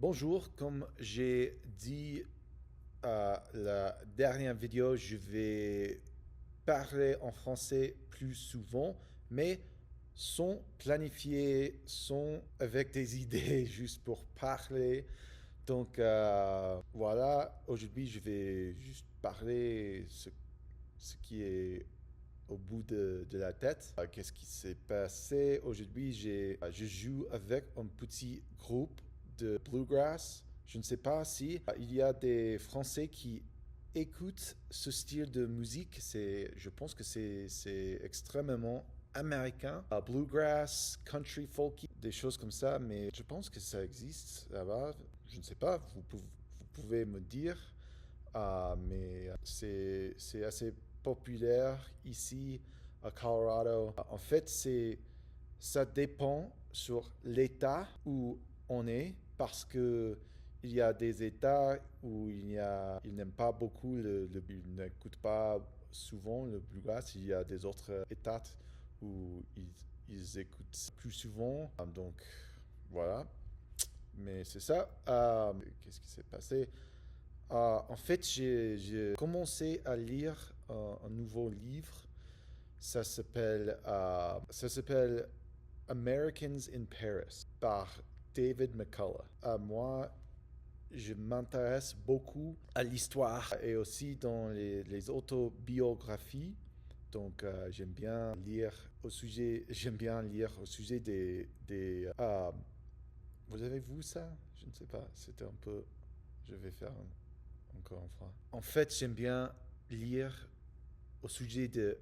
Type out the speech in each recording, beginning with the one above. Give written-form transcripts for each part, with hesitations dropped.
Bonjour, comme j'ai dit à la dernière vidéo, je vais parler en français plus souvent, mais sans planifier, sans avec des idées, juste pour parler. Donc voilà, aujourd'hui je vais juste parler ce qui est au bout de la tête. Qu'est-ce qui s'est passé aujourd'hui? Je joue avec un petit groupe de bluegrass. Je ne sais pas si il y a des Français qui écoutent ce style de musique. Je pense que c'est extrêmement américain. Bluegrass, country, folky, des choses comme ça, mais je pense que ça existe là-bas. Je ne sais pas, vous pouvez me dire. Mais c'est assez populaire ici à Colorado. En fait, ça dépend sur l'État où on est parce que il y a des États où ils n'aiment pas beaucoup ils n'écoutent pas souvent le bluegrass. Il y a des autres États où ils écoutent plus souvent. Donc voilà. Mais c'est ça. Qu'est-ce qui s'est passé? En fait, j'ai commencé à lire un nouveau livre. Ça s'appelle Americans in Paris par David McCullough. Moi, je m'intéresse beaucoup à l'histoire et aussi dans les autobiographies. Donc, j'aime bien lire au sujet vous avez vu ça? Je ne sais pas. C'était un peu. Je vais faire encore une fois. En fait, j'aime bien lire au sujet de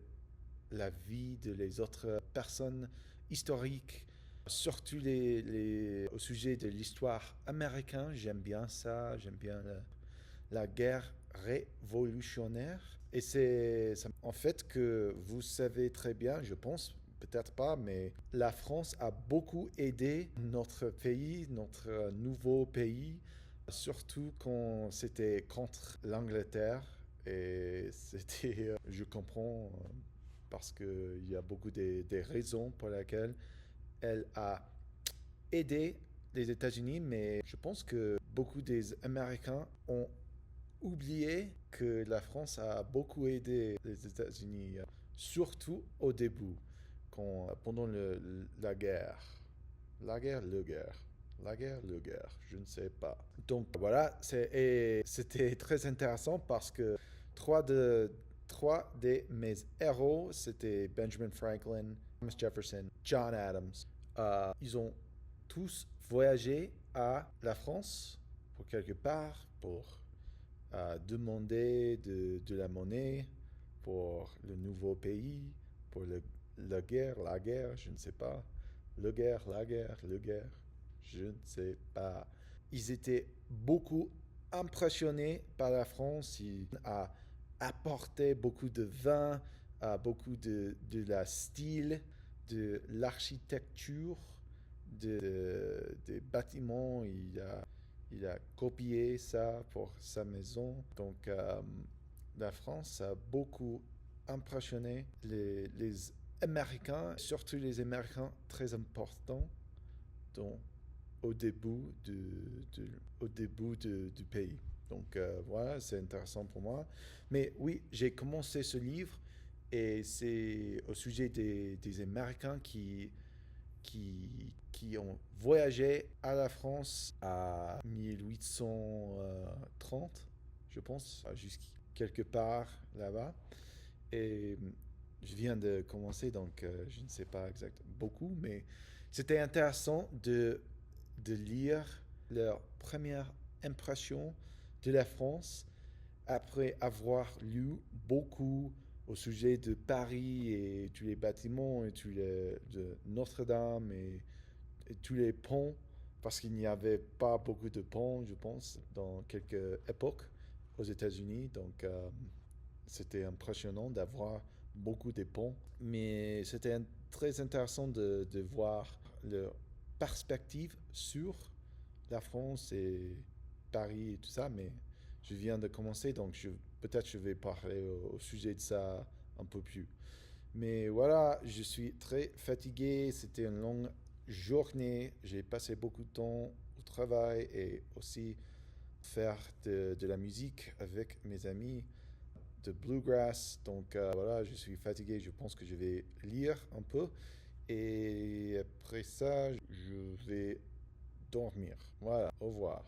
la vie de les autres personnes historiques, surtout au sujet de l'histoire américaine. J'aime bien ça, j'aime bien la guerre révolutionnaire. Et en fait que vous savez très bien, je pense, peut-être pas, mais la France a beaucoup aidé notre pays, notre nouveau pays, surtout quand c'était contre l'Angleterre. Et je comprends, parce qu'il y a beaucoup des raisons pour lesquelles elle a aidé les États-Unis, mais je pense que beaucoup des Américains ont oublié que la France a beaucoup aidé les États-Unis, surtout au début, pendant la guerre. La guerre, le guerre. La guerre, le guerre, je ne sais pas. Donc voilà, et c'était très intéressant parce que trois de mes héros, c'était Benjamin Franklin, Thomas Jefferson, John Adams. Ils ont tous voyagé à la France pour quelque part, pour demander de la monnaie pour le nouveau pays, pour la guerre, je ne sais pas. La guerre, le guerre, je ne sais pas. Ils étaient beaucoup impressionnés par la France. Il a apporté beaucoup de vin, beaucoup de la style, de l'architecture, des bâtiments. Il a copié ça pour sa maison. Donc, la France a beaucoup impressionné les Américains, surtout les Américains très importants dans, au début du pays. Donc, voilà, c'est intéressant pour moi. Mais oui, j'ai commencé ce livre et c'est au sujet des Américains qui ont voyagé à la France à 1830, je pense, jusqu'à quelque part là-bas. Et je viens de commencer, donc je ne sais pas exactement beaucoup, mais c'était intéressant de lire leur première impression de la France après avoir lu beaucoup au sujet de Paris et tous les bâtiments et de Notre-Dame et tous les ponts, parce qu'il n'y avait pas beaucoup de ponts, je pense, dans quelques époques aux États-Unis. Donc, c'était impressionnant d'avoir beaucoup de ponts. Mais c'était très intéressant de voir leur perspective sur la France et Paris et tout ça. Mais je viens de commencer, donc peut-être je vais parler au sujet de ça un peu plus. Mais voilà, je suis très fatigué. C'était une longue journée. J'ai passé beaucoup de temps travail et aussi faire de la musique avec mes amis de bluegrass. Donc voilà, je suis fatigué, je pense que je vais lire un peu et après ça, je vais dormir. Voilà, au revoir.